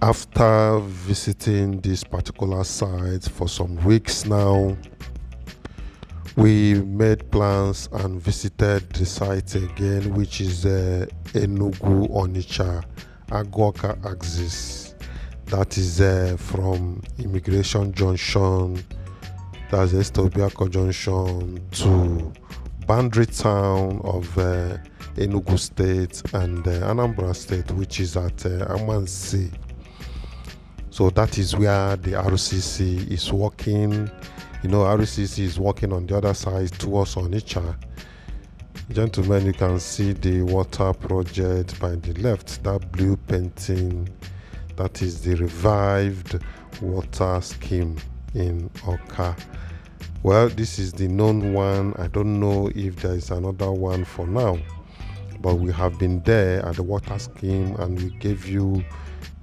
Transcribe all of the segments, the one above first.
After visiting this particular site for some weeks now, we made plans and visited the site again, which is Enugu-Onitsha Agu-Awka axis. That is from Immigration Junction, that's Estobiako Junction, to boundary town of Enugu State and Anambra State, which is at Amansi. So that is where the RCC is working. RCC is working on the other side towards Onitsha. Gentlemen, you can see the water project by the left, that blue painting. That is the revived water scheme in Awka. Well, this is the known one. I don't know if there is another one for now, but we have been there at the water scheme and we gave you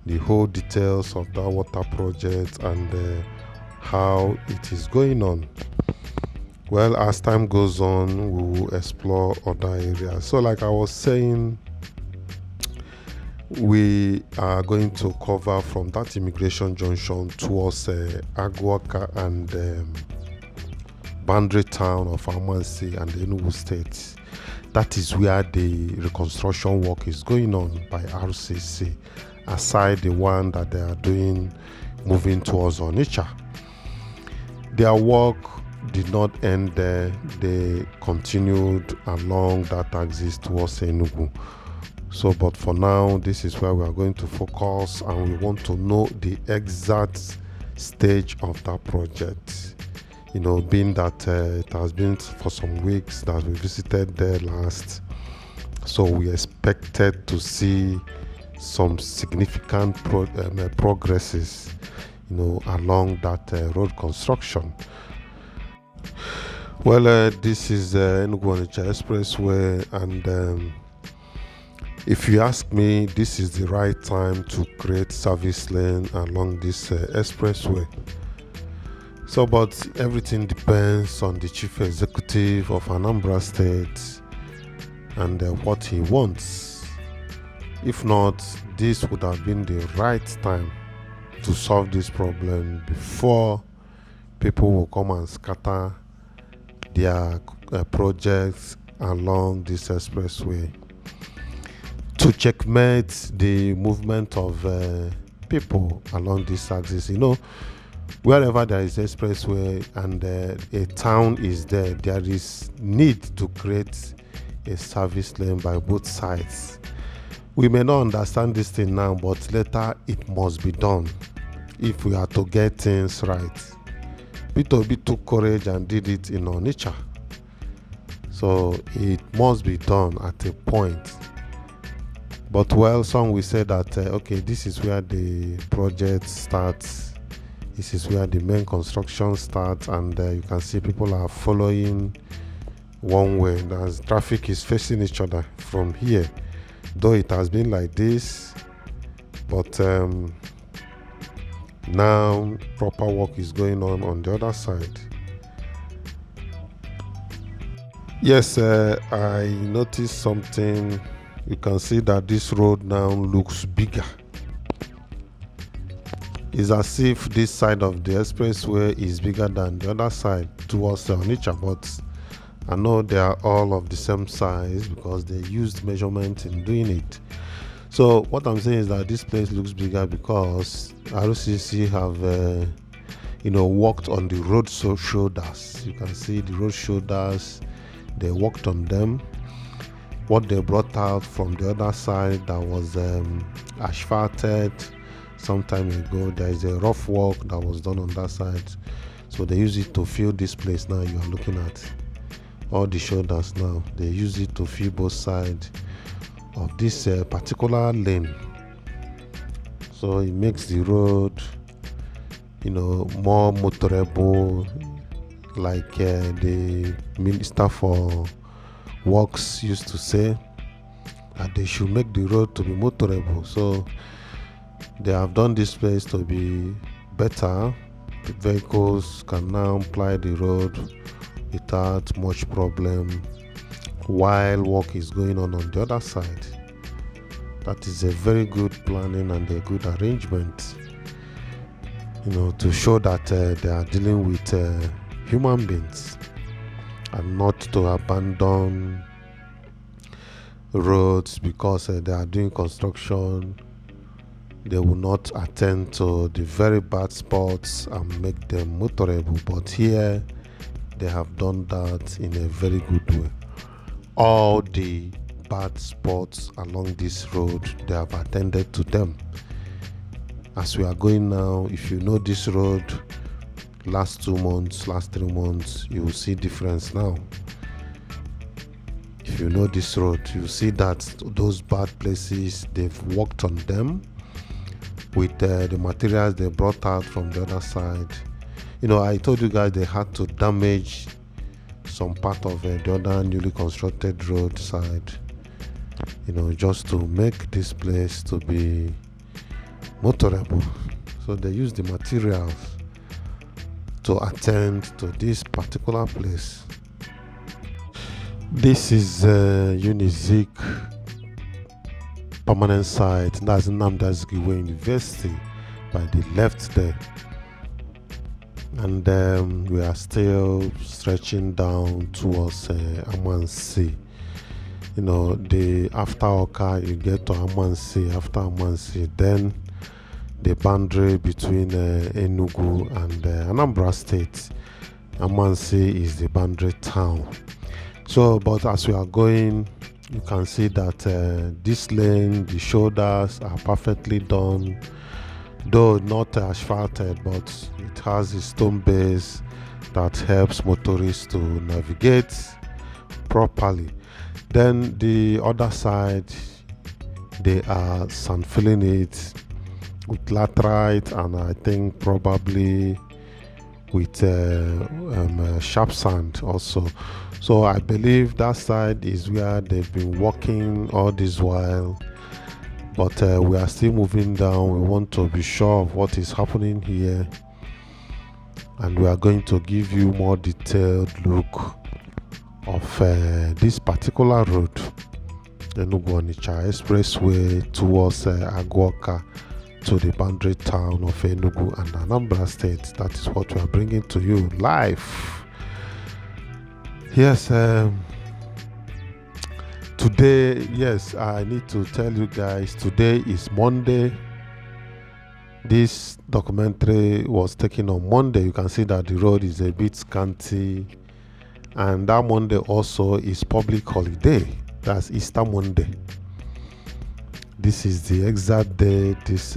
the whole details of that water project and how it is going on. Well, as time goes on, we will explore other areas. So like I was saying, we are going to cover from that immigration junction towards Agu-Awka and boundary town of Amansi and Enugu State. That is where the reconstruction work is going on by RCC, aside the one that they are doing moving towards Onitsha. Their work did not end there. They continued along that axis towards Enugu. So, but for now, this is where we are going to focus, and we want to know the exact stage of that project. Being that it has been for some weeks that we visited there last, so we expected to see some significant progresses, along that road construction. Well, this is Enugu-Onitsha Expressway, and if you ask me, this is the right time to create service lane along this expressway. So, but everything depends on the chief executive of Anambra State and what he wants. If not, this would have been the right time to solve this problem before people will come and scatter their projects along this expressway. To checkmate the movement of people along this axis, wherever there is expressway and a town is there, there is need to create a service lane by both sides. We may not understand this thing now, but later it must be done if we are to get things right. P2B took courage and did it in Onitsha, so it must be done at a point. But well, some will say that okay, this is where the project starts, this is where the main construction starts, and you can see people are following one way as traffic is facing each other from here, though it has been like this, but now proper work is going on the other side. Yes, I noticed something. You can see that this road now looks bigger. It's as if this side of the expressway is bigger than the other side towards Onitsha, but I know they are all of the same size because they used measurement in doing it. So what I'm saying is that this place looks bigger because RCC have worked on the road shoulders. You can see the road shoulders, they worked on them. What they brought out from the other side that was asphalted some time ago, there is a rough work that was done on that side, so they use it to fill this place. Now you are looking at all the shoulders. Now they use it to fill both sides of this particular lane, so it makes the road more motorable, like the minister for works used to say that they should make the road to be motorable. So they have done this place to be better. The vehicles can now ply the road without much problem while work is going on the other side. That is a very good planning and a good arrangement, to show that they are dealing with human beings and not to abandon roads because they are doing construction. They will not attend to the very bad spots and make them motorable. But here, they have done that in a very good way. All the bad spots along this road, they have attended to them. As we are going now, if you know this road, last 2 months, last 3 months, you will see difference now. If you know this road, you see that those bad places, they've worked on them with the materials they brought out from the other side. I told you guys they had to damage some part of the other newly constructed road side, just to make this place to be motorable. So they use the materials to attend to this particular place. This is Unizik permanent site. That's Anambra University by the left there. And we are still stretching down towards Amansi. The after Awka, you get to Amansi. After Amansi, then the boundary between Enugu and Anambra State. Amansi is the boundary town. So, but as we are going, you can see that this lane, the shoulders are perfectly done, though not asphalted, but it has a stone base that helps motorists to navigate properly. Then the other side, they are sand filling it with laterite, and I think probably with sharp sand also. So I believe that side is where they've been working all this while, but we are still moving down. We want to be sure of what is happening here, and we are going to give you more detailed look of this particular road, Enugu-Onitsha Expressway towards Agu-Awka, to the boundary town of Enugu and Anambra State. That is what we are bringing to you live. Yes, today, yes, I need to tell you guys, today is Monday. This documentary was taken on Monday. You can see that the road is a bit scanty, and that Monday also is public holiday. That's Easter Monday. This is the exact day this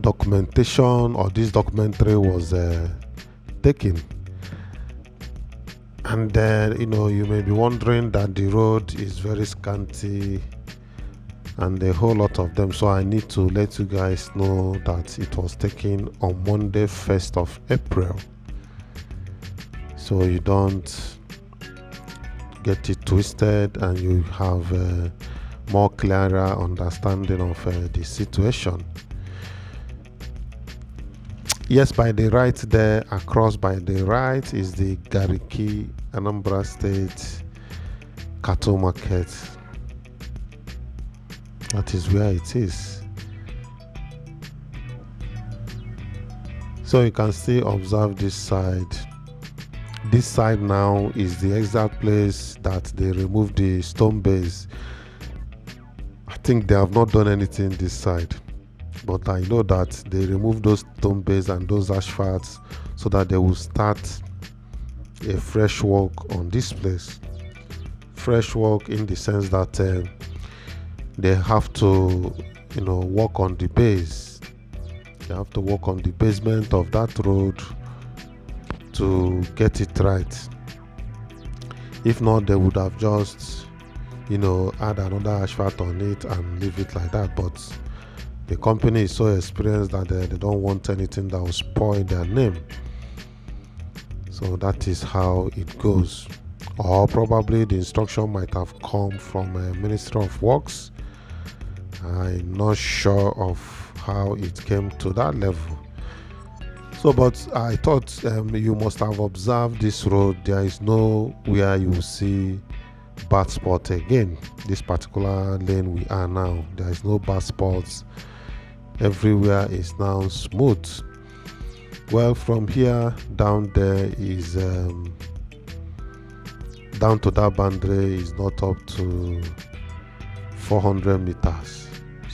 documentation or this documentary was taken. And you may be wondering that the road is very scanty and a whole lot of them. So I need to let you guys know that it was taken on Monday, 1st of April. So you don't get it twisted and you have a more clearer understanding of the situation. Yes, by the right there, across by the right is the Gariki, Anambra State cattle market. That is where it is. So you can still observe this side. This side now is the exact place that they removed the stone base. I think they have not done anything this side, but I know that they removed those stone base and those asphalts so that they will start a fresh work on this place. Fresh work in the sense that they have to, work on the base. They have to work on the basement of that road to get it right. If not, they would have just, add another asphalt on it and leave it like that. But the company is so experienced that they don't want anything that will spoil their name. So that is how it goes. Or probably the instruction might have come from a Ministry of Works. I'm not sure of how it came to that level. So, but I thought you must have observed this road. There is nowhere you see bad spot again. This particular lane we are now, there is no bad spots. Everywhere is now smooth. Well, from here down there is down to that boundary is not up to 400 meters,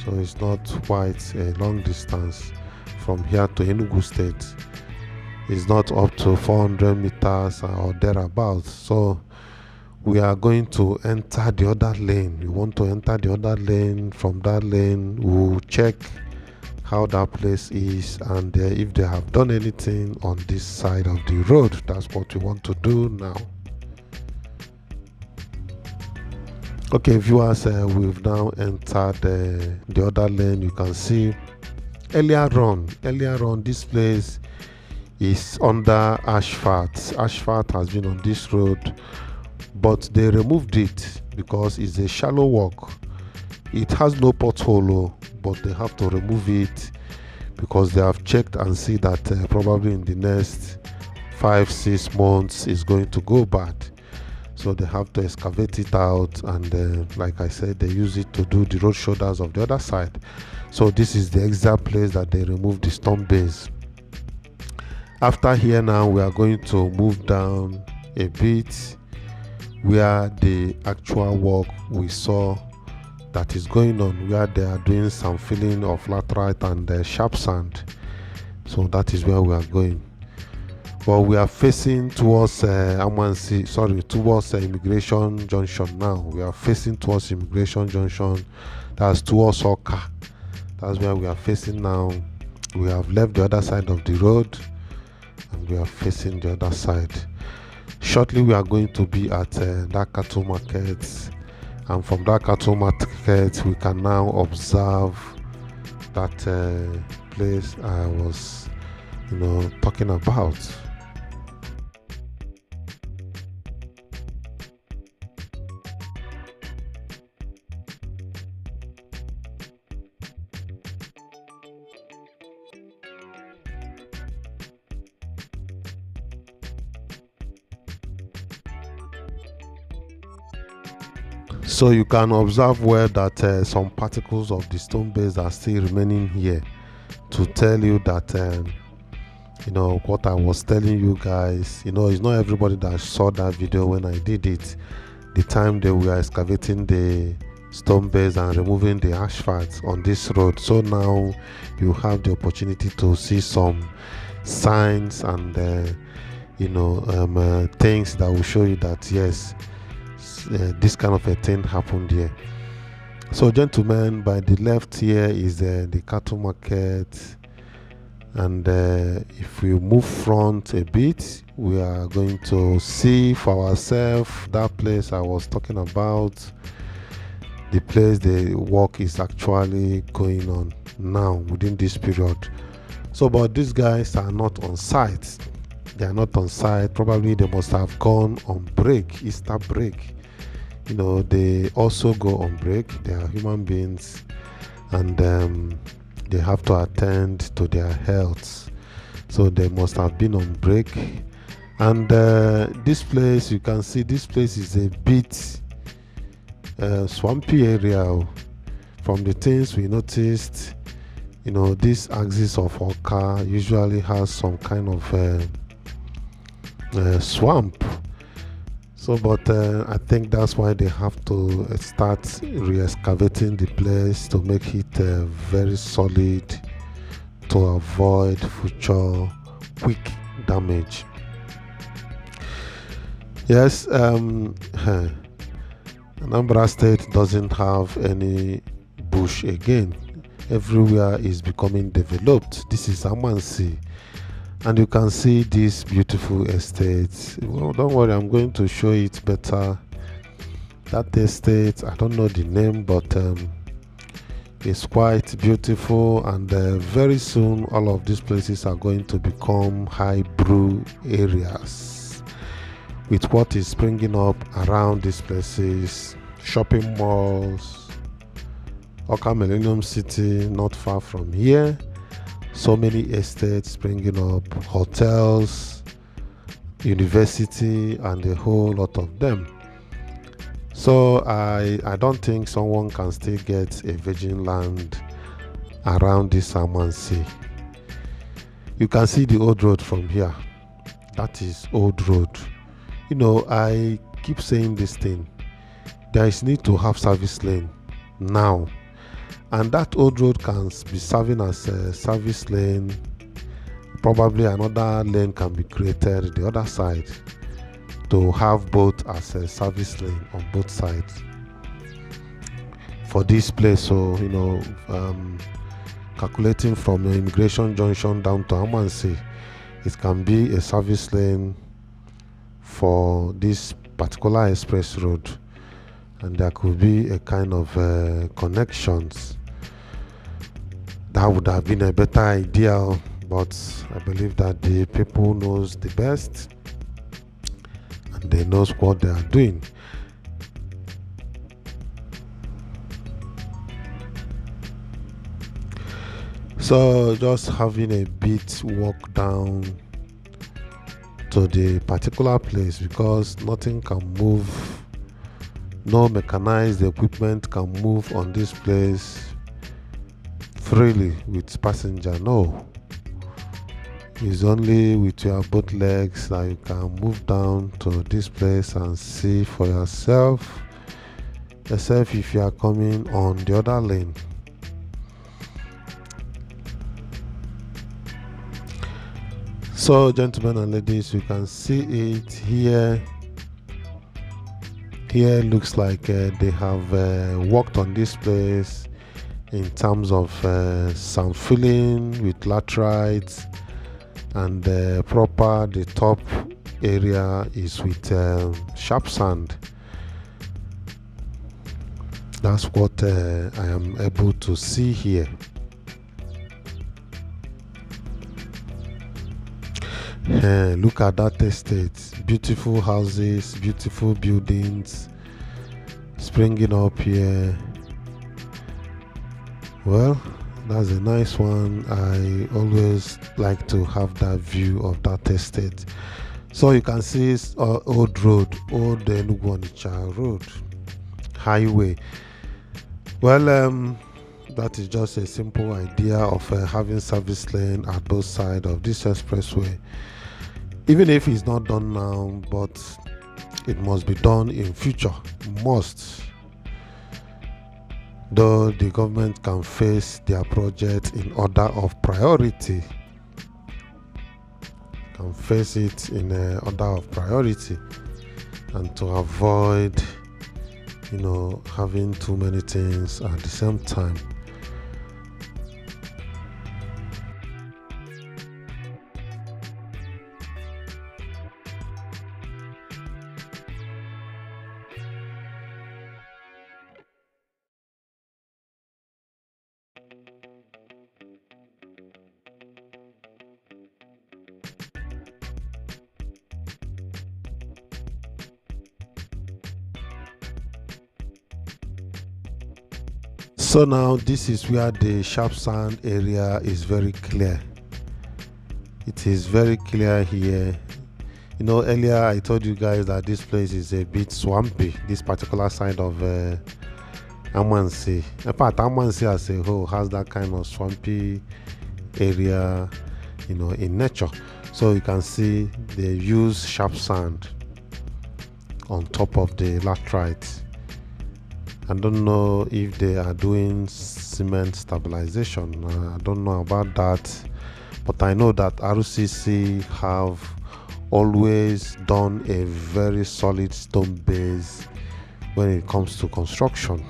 so it's not quite a long distance. From here to Enugu State is not up to 400 meters or thereabouts. So we are going to enter the other lane. We want to enter the other lane. From that lane, we'll check how that place is, and if they have done anything on this side of the road. That's what we want to do now. Okay, viewers, we've now entered the other lane. You can see earlier on this place is under asphalt. Asphalt has been on this road, but they removed it because it's a shallow walk. It has no pothole, but they have to remove it because they have checked and see that probably in the next 5-6 months is going to go bad. So they have to excavate it out, and like I said, they use it to do the road shoulders of the other side. So this is the exact place that they removed the stone base. After here now, we are going to move down a bit where the actual work we saw that is going on, where they are doing some filling of laterite and sharp sand. So that is where we are going. Well, we are facing towards towards Immigration Junction now. We are facing towards Immigration Junction. That's towards Awka. That's where we are facing now. We have left the other side of the road and we are facing the other side. Shortly, we are going to be at that cattle market, and from that cattle market, we can now observe that place I was, talking about. So you can observe where that some particles of the stone base are still remaining here, to tell you that what I was telling you guys. It's not everybody that saw that video when I did it, the time they were excavating the stone base and removing the asphalt on this road. So now you have the opportunity to see some signs and things that will show you that yes, this kind of a thing happened here. So gentlemen, by the left here is the cattle market, and if we move front a bit, we are going to see for ourselves that place I was talking about, the place the work is actually going on now within this period. So but these guys are not on site. They are not on site. Probably they must have gone on break, Easter break. They also go on break. They are human beings, and they have to attend to their health. So they must have been on break. And this place, you can see this place is a bit swampy area. From the things we noticed, this axis of Awka usually has some kind of swamp. So, but I think that's why they have to start re-excavating the place to make it very solid, to avoid future quick damage. Yes, Anambra State doesn't have any bush again. Everywhere is becoming developed. This is Amansi. And you can see this beautiful estate. Well, don't worry, I'm going to show it better. That estate, I don't know the name, but it's quite beautiful. And very soon, all of these places are going to become high brew areas, with what is springing up around these places. Shopping malls, Awka Millennium City, not far from here. So many estates springing up, hotels, university, and a whole lot of them. So I don't think someone can still get a virgin land around this Amansi. You can see the old road from here. That is old road. I keep saying this thing. There is need to have service lane now, and that old road can be serving as a service lane. Probably another lane can be created the other side to have both as a service lane on both sides for this place. So calculating from the immigration junction down to Amansi, it can be a service lane for this particular express road, and there could be a kind of connections. That would have been a better idea, but I believe that the people knows the best and they knows what they are doing. So just having a bit walk down to the particular place, because nothing can move, no mechanized equipment can move on this place freely with passenger. No, it's only with your both legs that you can move down to this place and see for yourself, except if you are coming on the other lane. So gentlemen and ladies, you can see it here. Here looks like they have worked on this place in terms of sand filling with laterites, and proper the top area is with sharp sand. That's what I am able to see here. Look at that estate. Beautiful houses, beautiful buildings springing up here. Well, that's a nice one. I always like to have that view of that estate. So you can see it's old road, old Enugu-Onitsha road, highway. Well, that is just a simple idea of having service lane at both sides of this expressway. Even if it's not done now, but it must be done in future. Must. Though the government can face their project in order of priority. Can face it in order of priority, and to avoid having too many things at the same time. So now this is where the sharp sand area is very clear. It is very clear here. Earlier I told you guys that this place is a bit swampy, this particular side of Amansi. In fact, Amansi as a whole has that kind of swampy area, in nature. So you can see they use sharp sand on top of the laterite. I don't know if they are doing cement stabilization. I don't know about that, but I know that RCC have always done a very solid stone base when it comes to construction.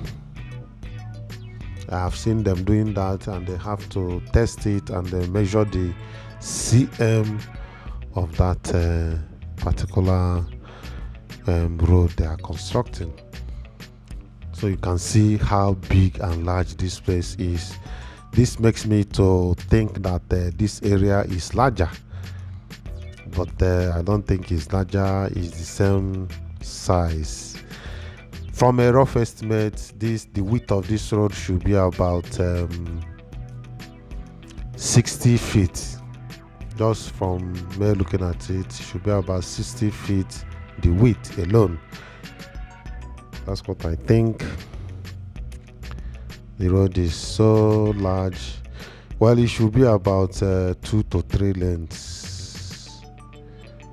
I have seen them doing that, and they have to test it and they measure the cm of that particular road they are constructing. So you can see how big and large this place is. This makes me to think that this area is larger, but I don't think it's larger. It's the same size. From a rough estimate, the width of this road should be about 60 feet. Just from me looking at it, should be about 60 feet, the width alone. That's what I think. The road is so large. Well, it should be about 2 to 3 lanes.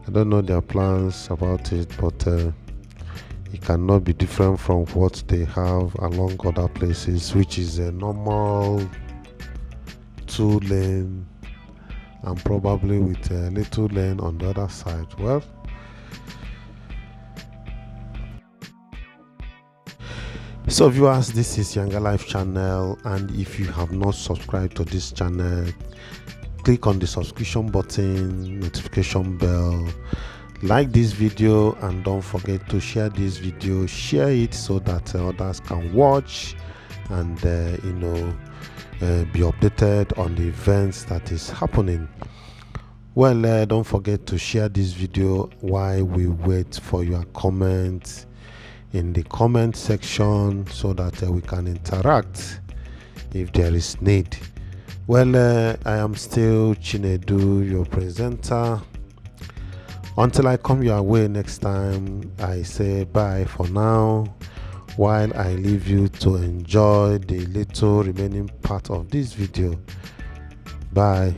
I don't know their plans about it, but it cannot be different from what they have along other places, which is a normal 2 lane and probably with a little lane on the other side. Well, so viewers, this is Younger Life channel, and if you have not subscribed to this channel, click on the subscription button, notification bell, like this video, and don't forget to share this video. Share it so that others can watch and be updated on the events that is happening. Well, don't forget to share this video while we wait for your comments in the comment section so that we can interact if there is need. Well, I am still Chinedu, your presenter. Until I come your way next time, I say bye for now, while I leave you to enjoy the little remaining part of this video. Bye.